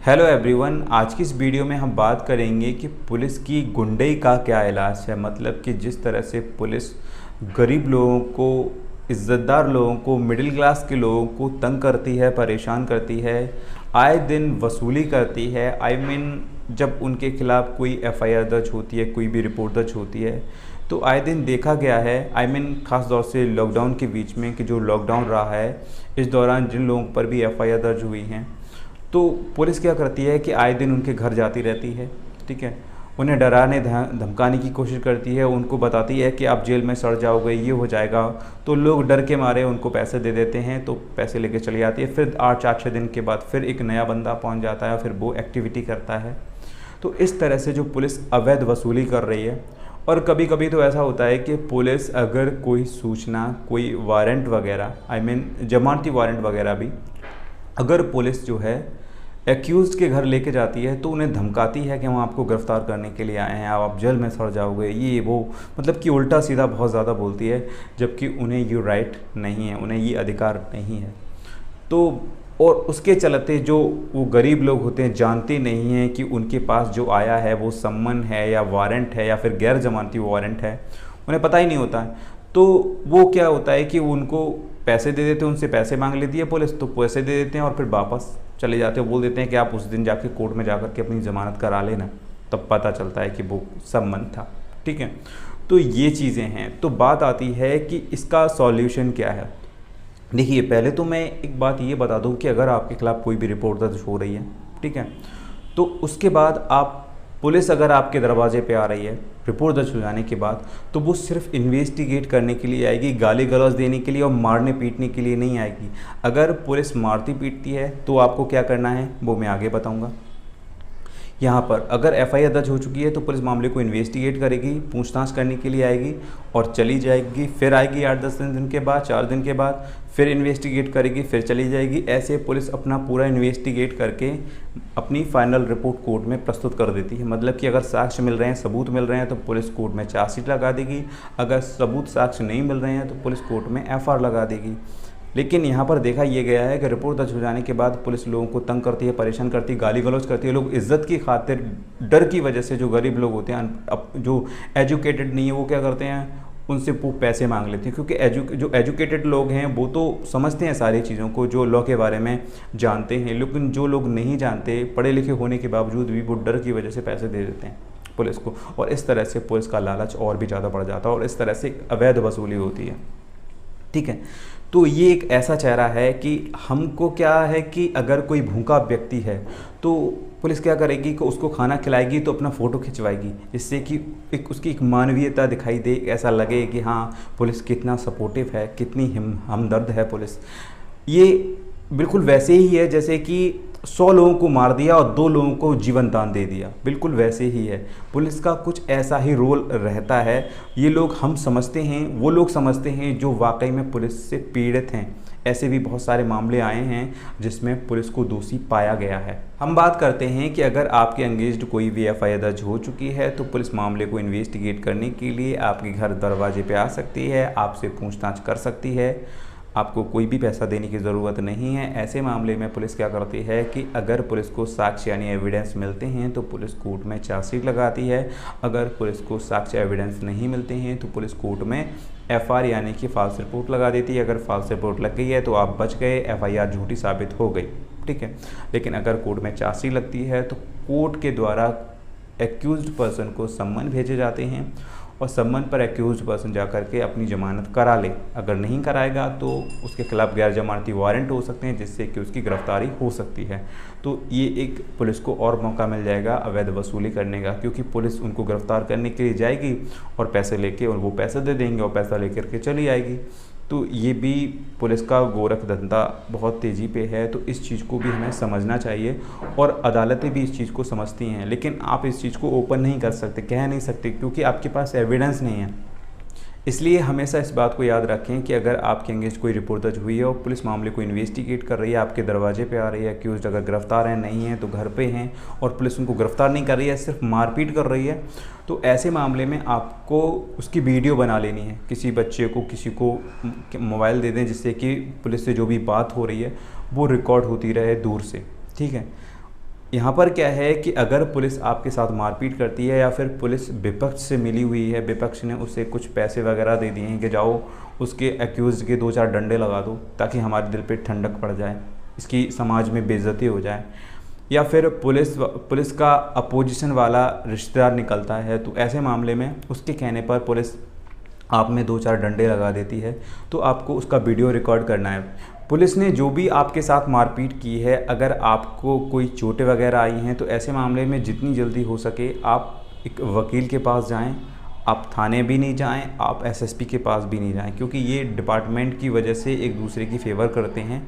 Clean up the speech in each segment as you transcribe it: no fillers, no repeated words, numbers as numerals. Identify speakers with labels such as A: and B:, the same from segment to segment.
A: Hello everyone, आज की इस वीडियो में हम बात करेंगे कि पुलिस की गुंडई का क्या इलाज है। मतलब कि जिस तरह से पुलिस गरीब लोगों को, इज़्ज़तदार लोगों को, मिडिल क्लास के लोगों को तंग करती है, परेशान करती है, आए दिन वसूली करती है। जब उनके खिलाफ़ कोई एफआईआर दर्ज होती है, कोई भी रिपोर्ट दर्ज होती है, तो आए दिन देखा गया है। ख़ास तौर से लॉकडाउन के बीच में, कि जो लॉकडाउन रहा है, इस दौरान जिन लोगों पर भी एफआईआर दर्ज हुई हैं, तो पुलिस क्या करती है कि आए दिन उनके घर जाती रहती है। ठीक है, उन्हें डराने धमकाने की कोशिश करती है, उनको बताती है कि आप जेल में सड़ जाओगे, ये हो जाएगा। तो लोग डर के मारे उनको पैसे दे देते हैं, तो पैसे लेके चली जाती है। फिर 8-6 दिन के बाद फिर एक नया बंदा पहुंच जाता है, फिर वो एक्टिविटी करता है। तो इस तरह से जो पुलिस अवैध वसूली कर रही है। और कभी कभी तो ऐसा होता है कि पुलिस अगर कोई सूचना, कोई वारंट वगैरह, जमानती वारंट वगैरह भी अगर पुलिस जो है एक्यूज़ के घर लेके जाती है, तो उन्हें धमकाती है कि हम आपको गिरफ़्तार करने के लिए आए हैं, आप जेल में सड़ जाओगे, ये वो। मतलब कि उल्टा सीधा बहुत ज़्यादा बोलती है, जबकि उन्हें ये राइट नहीं है, उन्हें ये अधिकार नहीं है। तो और उसके चलते जो वो गरीब लोग होते हैं, जानते नहीं हैं कि उनके पास जो आया है वो सम्मन है या वारंट है या फिर गैर जमानती वारंट है, उन्हें पता ही नहीं होता है। तो वो क्या होता है कि उनको पैसे दे देते हैं, उनसे पैसे मांग लेती है पुलिस, तो पैसे दे देते हैं और फिर वापस चले जाते हैं। बोल देते हैं कि आप उस दिन जाके कोर्ट में जाकर के अपनी ज़मानत करा लेना। तब पता चलता है कि वो सम्मन था। ठीक है, तो ये चीज़ें हैं। तो बात आती है कि इसका सॉल्यूशन क्या है। देखिए, पहले तो मैं एक बात ये बता दूं कि अगर आपके खिलाफ़ कोई भी रिपोर्ट दर्ज हो रही है, ठीक है, तो उसके बाद पुलिस अगर आपके दरवाजे पे आ रही है रिपोर्ट दर्ज हो जाने के बाद, तो वो सिर्फ इन्वेस्टिगेट करने के लिए आएगी, गाली गलौज देने के लिए और मारने पीटने के लिए नहीं आएगी। अगर पुलिस मारती पीटती है तो आपको क्या करना है वो मैं आगे बताऊँगा। यहाँ पर अगर एफआईआर दर्ज हो चुकी है तो पुलिस मामले को इन्वेस्टिगेट करेगी, पूछताछ करने के लिए आएगी और चली जाएगी। फिर आएगी 8-10 दिन के बाद, 4 दिन के बाद, फिर इन्वेस्टिगेट करेगी, फिर चली जाएगी। ऐसे पुलिस अपना पूरा इन्वेस्टिगेट करके अपनी फाइनल रिपोर्ट कोर्ट में प्रस्तुत कर देती है। मतलब कि अगर साक्ष्य मिल रहे हैं, सबूत मिल रहे हैं, तो पुलिस कोर्ट में चार्जशीट लगा देगी। अगर सबूत साक्ष्य नहीं मिल रहे हैं तो पुलिस कोर्ट में एफआईआर लगा देगी। लेकिन यहाँ पर देखा ये गया है कि रिपोर्ट दर्ज हो जाने के बाद पुलिस लोगों को तंग करती है, परेशान करती है, गाली गलौज करती है। लोग इज्जत की खातिर, डर की वजह से, जो गरीब लोग होते हैं, अब जो एजुकेटेड नहीं है, वो क्या करते हैं, उनसे पैसे मांग लेते हैं। क्योंकि जो एजुकेटेड लोग हैं वो तो समझते हैं सारी चीज़ों को, जो लॉ के बारे में जानते हैं। लेकिन जो लोग नहीं जानते, पढ़े लिखे होने के बावजूद भी वो डर की वजह से पैसे दे देते हैं पुलिस को, और इस तरह से पुलिस का लालच और भी ज़्यादा बढ़ जाता है और इस तरह से अवैध वसूली होती है। ठीक है, तो ये एक ऐसा चेहरा है कि हमको क्या है कि अगर कोई भूखा व्यक्ति है तो पुलिस क्या करेगी कि उसको खाना खिलाएगी, तो अपना फ़ोटो खिंचवाएगी, जिससे कि उसकी एक मानवीयता दिखाई दे, ऐसा लगे कि हाँ पुलिस कितना सपोर्टिव है, कितनी हमदर्द है पुलिस। ये बिल्कुल वैसे ही है जैसे कि 100 लोगों को मार दिया और 2 लोगों को जीवन दान दे दिया, बिल्कुल वैसे ही है। पुलिस का कुछ ऐसा ही रोल रहता है। ये लोग हम समझते हैं, वो लोग समझते हैं जो वाकई में पुलिस से पीड़ित हैं। ऐसे भी बहुत सारे मामले आए हैं जिसमें पुलिस को दोषी पाया गया है। हम बात करते हैं कि अगर आपके अंगेज्ड कोई भी एफआईआर दर्ज हो चुकी है तो पुलिस मामले को इन्वेस्टिगेट करने के लिए आपके घर दरवाजे पे आ सकती है, आपसे पूछताछ कर सकती है। आपको कोई भी पैसा देने की ज़रूरत नहीं है। ऐसे मामले में पुलिस क्या करती है कि अगर पुलिस को साक्ष्य यानी एविडेंस मिलते हैं तो पुलिस कोर्ट में चार्जशीट लगाती है। अगर पुलिस को साक्ष्य एविडेंस नहीं मिलते हैं तो पुलिस कोर्ट में एफआईआर यानी कि फॉल्स रिपोर्ट लगा देती है। अगर फॉल्स रिपोर्ट लग गई है तो आप बच गए, एफआईआर झूठी साबित हो गई। ठीक है, लेकिन अगर कोर्ट में चार्जशीट लगती है तो कोर्ट के द्वारा एक्यूज्ड पर्सन को सम्मन भेजे जाते हैं और सम्मन पर एक्यूज्ड पर्सन जाकर के अपनी ज़मानत करा ले। अगर नहीं कराएगा तो उसके खिलाफ़ गैर जमानती वारंट हो सकते हैं, जिससे कि उसकी गिरफ्तारी हो सकती है। तो ये एक पुलिस को और मौका मिल जाएगा अवैध वसूली करने का, क्योंकि पुलिस उनको गिरफ्तार करने के लिए जाएगी और पैसे लेके, और वो पैसे दे देंगे और पैसा लेकर के चली आएगी। तो ये भी पुलिस का गोरख धंधा बहुत तेज़ी पे है। तो इस चीज़ को भी हमें समझना चाहिए और अदालतें भी इस चीज़ को समझती हैं। लेकिन आप इस चीज़ को ओपन नहीं कर सकते, कह नहीं सकते, क्योंकि आपके पास एविडेंस नहीं है। इसलिए हमेशा इस बात को याद रखें कि अगर आपके अगेंस्ट कोई रिपोर्ट दर्ज हुई है और पुलिस मामले को इन्वेस्टिगेट कर रही है, आपके दरवाजे पे आ रही है, एक्यूज्ड अगर गिरफ्तार है, नहीं है तो घर पे हैं, और पुलिस उनको गिरफ्तार नहीं कर रही है, सिर्फ मारपीट कर रही है, तो ऐसे मामले में आपको उसकी वीडियो बना लेनी है। किसी बच्चे को, किसी को मोबाइल दे दें, जिससे कि पुलिस से जो भी बात हो रही है वो रिकॉर्ड होती रहे दूर से। ठीक है, यहाँ पर क्या है कि अगर पुलिस आपके साथ मारपीट करती है या फिर पुलिस विपक्ष से मिली हुई है, विपक्ष ने उसे कुछ पैसे वगैरह दे दिए हैं कि जाओ उसके एक्यूज़ के 2-4 डंडे लगा दो ताकि हमारे दिल पे ठंडक पड़ जाए, इसकी समाज में बेइज्जती हो जाए, या फिर पुलिस का अपोजिशन वाला रिश्तेदार निकलता है, तो ऐसे मामले में उसके कहने पर पुलिस आप में 2-4 डंडे लगा देती है, तो आपको उसका वीडियो रिकॉर्ड करना है। पुलिस ने जो भी आपके साथ मारपीट की है, अगर आपको कोई चोटें वगैरह आई हैं, तो ऐसे मामले में जितनी जल्दी हो सके आप एक वकील के पास जाएं, आप थाने भी नहीं जाएं, आप एसएसपी के पास भी नहीं जाएं, क्योंकि ये डिपार्टमेंट की वजह से एक दूसरे की फेवर करते हैं।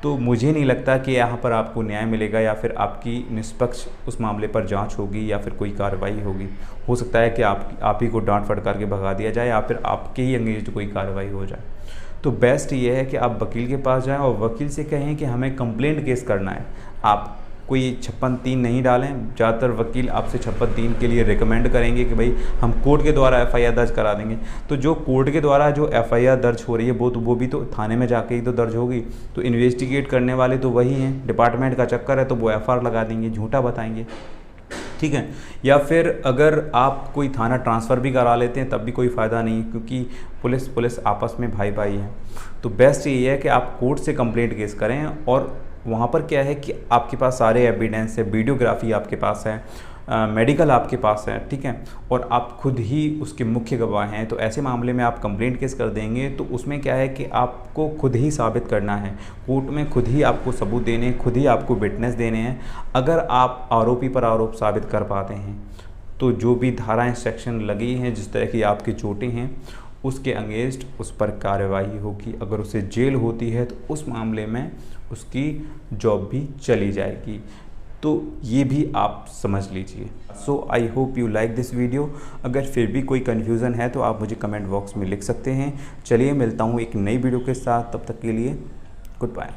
A: तो मुझे नहीं लगता कि यहाँ पर आपको न्याय मिलेगा या फिर आपकी निष्पक्ष उस मामले पर जांच होगी या फिर कोई कार्रवाई होगी। हो सकता है कि आप ही को डांट फटकार के भगा दिया जाए या फिर आपके ही अगेंस्ट कोई कार्रवाई हो जाए। तो बेस्ट ये है कि आप वकील के पास जाएं और वकील से कहें कि हमें कंप्लेंट केस करना है। आप कोई 56(3) नहीं डालें। ज़्यादातर वकील आपसे 56(3) के लिए रिकमेंड करेंगे कि भाई हम कोर्ट के द्वारा एफआईआर दर्ज करा देंगे। तो जो कोर्ट के द्वारा जो एफआईआर दर्ज हो रही है वो भी तो थाने में जाके ही तो दर्ज होगी। तो इन्वेस्टिगेट करने वाले तो वही हैं, डिपार्टमेंट का चक्कर है तो वो एफआईआर लगा देंगे, झूठा बताएंगे, ठीक है। या फिर अगर आप कोई थाना ट्रांसफ़र भी करा लेते हैं तब भी कोई फ़ायदा नहीं, क्योंकि पुलिस आपस में भाई भाई है। तो बेस्ट ये है कि आप कोर्ट से कंप्लेंट केस करें और वहाँ पर क्या है कि आपके पास सारे एविडेंस है, वीडियोग्राफी आपके पास है, मेडिकल आपके पास है, ठीक है, और आप खुद ही उसके मुख्य गवाह हैं। तो ऐसे मामले में आप कंप्लेंट केस कर देंगे तो उसमें क्या है कि आपको खुद ही साबित करना है, कोर्ट में खुद ही आपको सबूत देने हैं, खुद ही आपको विटनेस देने हैं। अगर आप आरोपी पर आरोप साबित कर पाते हैं तो जो भी धाराएं सेक्शन लगी हैं, जिस तरह की आपकी चोटें हैं, उसके अगेंस्ट उस पर कार्रवाई होगी। अगर उसे जेल होती है तो उस मामले में उसकी जॉब भी चली जाएगी। तो ये भी आप समझ लीजिए। So I hope you like this video. अगर फिर भी कोई कन्फ्यूज़न है तो आप मुझे कमेंट बॉक्स में लिख सकते हैं। चलिए मिलता हूँ एक नई वीडियो के साथ, तब तक के लिए गुड बाय।